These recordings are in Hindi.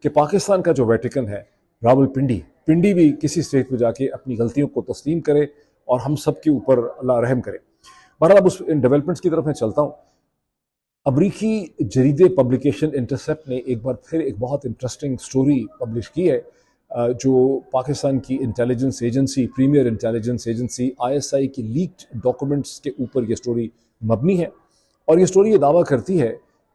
कि पाकिस्तान का जो वेटिकन है रावलपिंडी पिंडी भी किसी स्टेज पर जाके अपनी गलतियों को तस्लीम करे और हम सब के ऊपर अल्लाह रहम करे। बहरहाल अब उस इन डेवलपमेंट्स की तरफ मैं चलता हूँ। अमरीकी जरीदे पब्लिकेशन इंटरसेप्ट ने एक बार फिर एक बहुत इंटरेस्टिंग स्टोरी पब्लिश की है, जो पाकिस्तान की intelligence agency premier intelligence agency ISI की लीक्ड डॉक्यूमेंट्स के ऊपर ये स्टोरी मबनी है। और ये स्टोरी ये दावा करती है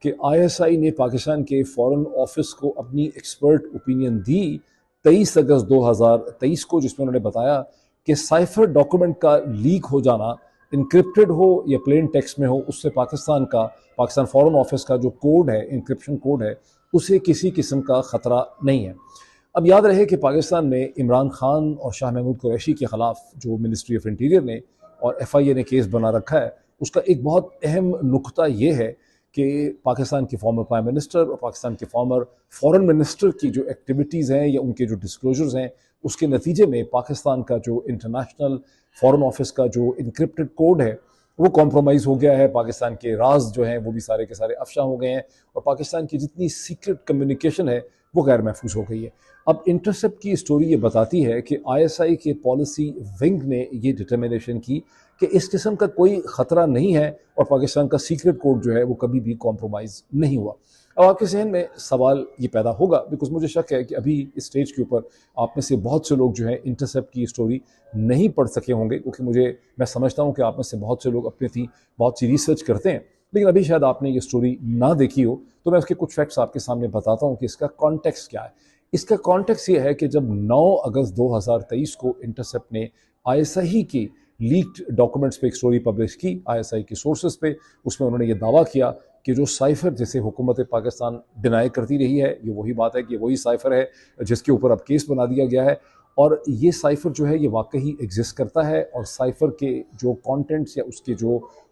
कि आईएसआई ने पाकिस्तान के फॉरेन ऑफिस को अपनी एक्सपर्ट ओपिनियन दी 23 अगस्त 2023 को, जिसमें उन्होंने बताया कि साइफर डॉक्यूमेंट का लीक हो जाना, इनक्रिप्टेड हो या प्लेन टेक्स्ट में हो, उससे पाकिस्तान फॉरेन ऑफिस का जो कोड है, इंक्रिप्शन कोड है, उसे किसी किस्म का ख़तरा नहीं है। अब याद रहे कि पाकिस्तान में इमरान खान और शाह महमूद कुरैशी के ख़िलाफ़ जो मिनिस्ट्री ऑफ इंटीरियर ने और एफआईए ने केस बना रखा है, उसका एक बहुत अहम नुक्ता ये है कि पाकिस्तान के फॉर्मर प्राइम मिनिस्टर और पाकिस्तान के फॉर्मर फॉरेन मिनिस्टर की जो एक्टिविटीज़ हैं या उनके जो डिस्क्लोजर्स हैं, उसके नतीजे में पाकिस्तान का जो इंटरनेशनल फॉरेन ऑफिस का जो इनक्रिप्टेड कोड है वो कॉम्प्रोमाइज़ हो गया है। पाकिस्तान के राज जो हैं वो भी सारे के सारे अफशा हो गए हैं और पाकिस्तान की जितनी सीक्रेट कम्युनिकेशन है वो गैर महफूज हो गई है। अब इंटरसेप्ट की स्टोरी ये बताती है कि आईएसआई के पॉलिसी विंग ने ये डिटर्मिनेशन की कि इस किस्म का कोई ख़तरा नहीं है और पाकिस्तान का सीक्रेट कोड जो है वो कभी भी कॉम्प्रोमाइज़ नहीं हुआ। अब आपके जहन में सवाल ये पैदा होगा, बिकॉज मुझे शक है कि अभी इस स्टेज के ऊपर आप में से बहुत से लोग जो है इंटरसेप्ट की स्टोरी नहीं पढ़ सके होंगे, क्योंकि मैं समझता हूँ कि आप में से बहुत से लोग अपनी थी बहुत सी रिसर्च करते हैं, लेकिन अभी शायद आपने ये स्टोरी ना देखी हो। तो मैं उसके कुछ फैक्ट्स आपके सामने बताता हूँ कि इसका कॉन्टेक्स्ट क्या है। इसका कॉन्टेक्स्ट ये है कि जब 9 अगस्त 2023 को इंटरसेप्ट ने आईएसआई की लीक्ड डॉक्यूमेंट्स पे एक स्टोरी पब्लिश की आईएसआई के सोर्सेज पे, उसमें उन्होंने ये दावा किया कि जो साइफर जिसे हुकूमत पाकिस्तान डिनाई करती रही है, ये वही बात है कि वही साइफर है जिसके ऊपर अब केस बना दिया गया है और ये साइफर जो है ये वाकई एग्जिस्ट करता है और साइफर के जो कंटेंट्स या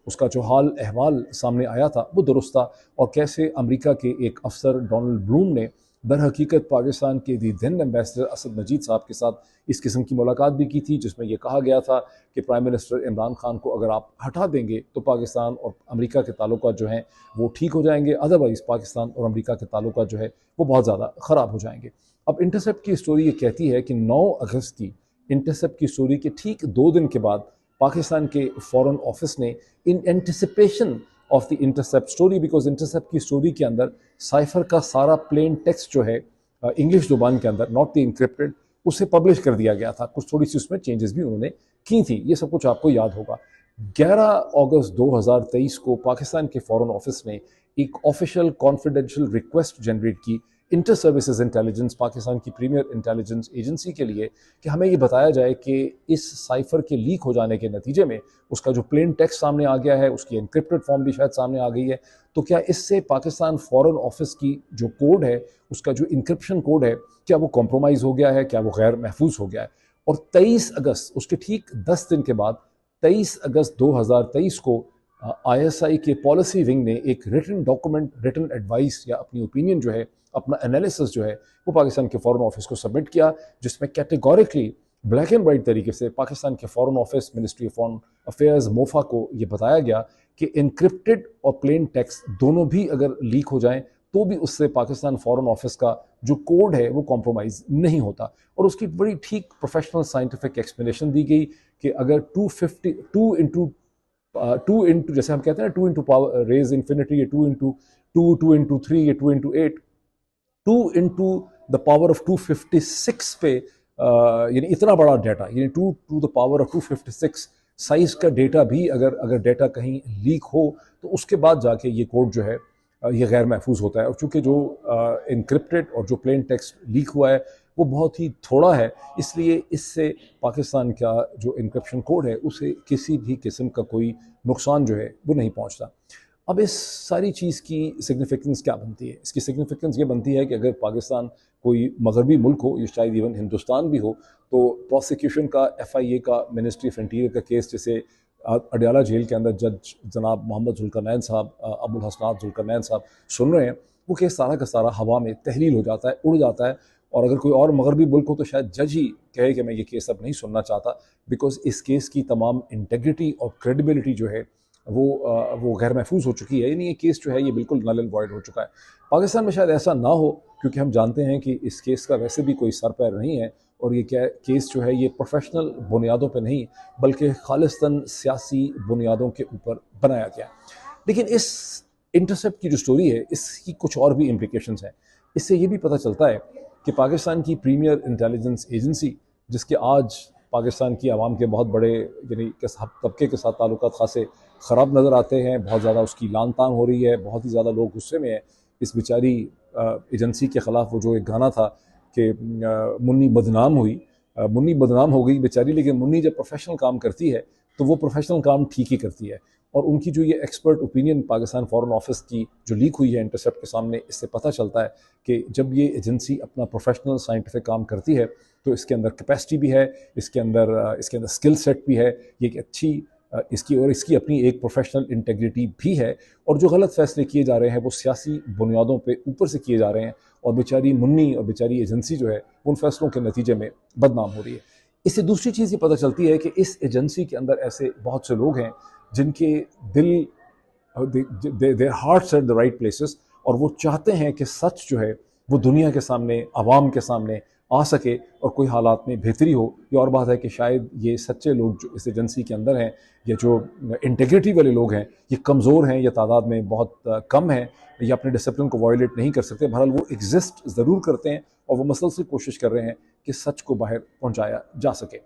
उसका जो हाल अहवाल सामने आया था वो दुरुस्त था। और कैसे अमेरिका के एक अफसर डोनाल्ड ब्लूम ने दर हकीकत पाकिस्तान के दी दिन एम्बेसडर असद मजीद साहब के साथ इस किस्म की मुलाकात भी की थी, जिसमें यह कहा गया था कि प्राइम मिनिस्टर इमरान खान को अगर आप हटा देंगे तो पाकिस्तान और अमेरिका के ताल्लुकात जो हैं वो ठीक हो जाएंगे, अदरवाइज़ पाकिस्तान और अमेरिका के ताल्लुकात जो है वो बहुत ज़्यादा ख़राब हो जाएंगे। अब इंटरसेप्ट की स्टोरी ये कहती है कि 9 अगस्त की इंटरसेप्ट की स्टोरी के ठीक 2 दिन के बाद पाकिस्तान के फॉरेन ऑफिस ने in anticipation of the intercept story, because intercept की स्टोरी के अंदर साइफर का सारा प्लेन टेक्स्ट जो है इंग्लिश ज़ुबान के अंदर, नॉट द इंक्रिप्टेड, उसे पब्लिश कर दिया गया था। कुछ थोड़ी सी उसमें चेंजेस भी उन्होंने की थी, ये सब कुछ आपको याद होगा। 11 अगस्त 2023 को पाकिस्तान के फॉरेन ऑफिस ने एक ऑफिशियल कॉन्फिडेंशियल रिक्वेस्ट जनरेट की इंटर सर्विसेज इंटेलिजेंस, पाकिस्तान की प्रीमियर इंटेलिजेंस एजेंसी के लिए कि हमें ये बताया जाए कि इस साइफर के लीक हो जाने के नतीजे में उसका जो प्लेन टेक्स्ट सामने आ गया है, उसकी एनक्रिप्टेड फॉर्म भी शायद सामने आ गई है, तो क्या इससे पाकिस्तान फॉरेन ऑफिस की जो कोड है, उसका जो इंक्रिप्शन कोड है, क्या वो कॉम्प्रोमाइज़ हो गया है, क्या वो गैर महफूज हो गया है। और 23 अगस्त, उसके ठीक 10 दिन के बाद 23 अगस्त 2023 को आईएसआई के पॉलिसी विंग ने एक रिटन डॉक्यूमेंट, रिटन एडवाइस या अपनी ओपिनियन जो है, अपना एनालिसिस जो है वो पाकिस्तान के फॉरेन ऑफिस को सबमिट किया, जिसमें कैटेगोरिकली ब्लैक एंड वाइट तरीके से पाकिस्तान के foreign office, ministry of foreign affairs, MOFA को ये बताया गया कि इनक्रिप्टेड और प्लेन टेक्स्ट दोनों भी अगर लीक हो जाएं तो भी उससे पाकिस्तान फॉरेन ऑफिस का जो कोड है वो कॉम्प्रोमाइज़ नहीं होता। और उसकी बड़ी ठीक प्रोफेशनल साइंटिफिक एक्सप्लेनेशन दी गई कि अगर 2 इंटू जैसे हम कहते हैं ना 2 into power raise infinity, 2 into 2 या 2 into 8, 2 into the power of 256 पे यानी इतना बड़ा डाटा, यानी 2 to the power of 256 size का डेटा भी अगर डाटा कहीं लीक हो तो उसके बाद जाके ये कोड जो है ये गैर महफूज होता है। और चूँकि जो इनक्रिप्टेड और जो प्लेन टेक्स्ट लीक हुआ है वो बहुत ही थोड़ा है, इसलिए इससे पाकिस्तान का जो इनक्रिप्शन कोड है उसे किसी भी किस्म का कोई नुकसान जो है वो नहीं पहुंचता। अब इस सारी चीज़ की सिग्निफिकेंस क्या बनती है? इसकी सिग्निफिकेंस ये बनती है कि अगर पाकिस्तान कोई मगरबी मुल्क हो, ये शायद इवन हिंदुस्तान भी हो, तो प्रोसिक्यूशन का, एफआईए का, मिनिस्ट्री ऑफ इंटीरियर का केस जैसे अडयाला जेल के अंदर जज जनाब मोहम्मद जुल्करनैन साहब, अबुल हसनात जुल्करनैन साहब सुन रहे हैं, वो केस सारा का सारा हवा में तहलील हो जाता है, उड़ जाता है। और अगर कोई और मगरबी मुल्क हो तो शायद जज ही कहे कि मैं ये केस अब नहीं सुनना चाहता, बिकॉज इस केस की तमाम इंटेग्रिटी और क्रेडिबिलिटी जो है वो गैर महफूज हो चुकी है, यानी ये केस जो है ये बिल्कुल नल एंड वॉइड हो चुका है। पाकिस्तान में शायद ऐसा ना हो, क्योंकि हम जानते हैं कि इस केस का वैसे भी कोई सर पैर नहीं है, और ये केस जो है ये प्रोफेशनल बुनियादों पे नहीं बल्कि खालिस्तन सियासी बुनियादों के ऊपर बनाया गया। लेकिन इस इंटरसेप्ट की जो स्टोरी है इसकी कुछ और भी इम्प्लिकेशंस हैं। इससे ये भी पता चलता है कि पाकिस्तान की प्रीमियर इंटेलिजेंस एजेंसी, जिसके आज पाकिस्तान की आवाम के बहुत बड़े यानी तबके के साथ ताल्लुकात खासे ख़राब नज़र आते हैं, बहुत ज़्यादा उसकी लान तान हो रही है, बहुत ही ज़्यादा लोग गुस्से में हैं इस बेचारी एजेंसी के ख़िलाफ़। वो जो एक गाना था कि मुन्नी बदनाम हुई, मुन्नी बदनाम हो गई बेचारी, लेकिन मुन्नी जब प्रोफेशनल काम करती है तो वो प्रोफेशनल काम ठीक ही करती है। और उनकी जो ये expert opinion Pakistan foreign office की जो लीक हुई है इंटरसेप्ट के सामने, इससे पता चलता है कि जब ये एजेंसी अपना प्रोफेशनल साइंटिफिक काम करती है तो इसके अंदर कैपेसिटी भी है, इसके अंदर स्किल सेट भी है, ये एक अच्छी इसकी अपनी एक प्रोफेशनल इंटेग्रिटी भी है। और जो गलत फैसले किए जा रहे हैं वो सियासी बुनियादों पे ऊपर से किए जा रहे हैं, और बेचारी मुन्नी और बेचारी एजेंसी जो है उन फैसलों के नतीजे में बदनाम हो रही है। इससे दूसरी चीज़ ये पता चलती है कि इस एजेंसी के अंदर ऐसे बहुत से लोग हैं जिनके दिल, there hearts at the right places, और वो चाहते हैं कि सच जो है वो दुनिया के सामने, आवाम के सामने आ सके और कोई हालात में बेहतरी हो। ये और बात है कि शायद ये सच्चे लोग जो इस एजेंसी के अंदर हैं, या जो इंटेग्रिटी वाले लोग हैं, ये कमज़ोर हैं या तादाद में बहुत कम हैं, या अपने डिसिप्लिन को वायलेट नहीं कर सकते। बहरहाल वो एग्जिस्ट ज़रूर करते हैं और वो मसलसल कोशिश कर रहे हैं कि सच को बाहर पहुँचाया जा सके।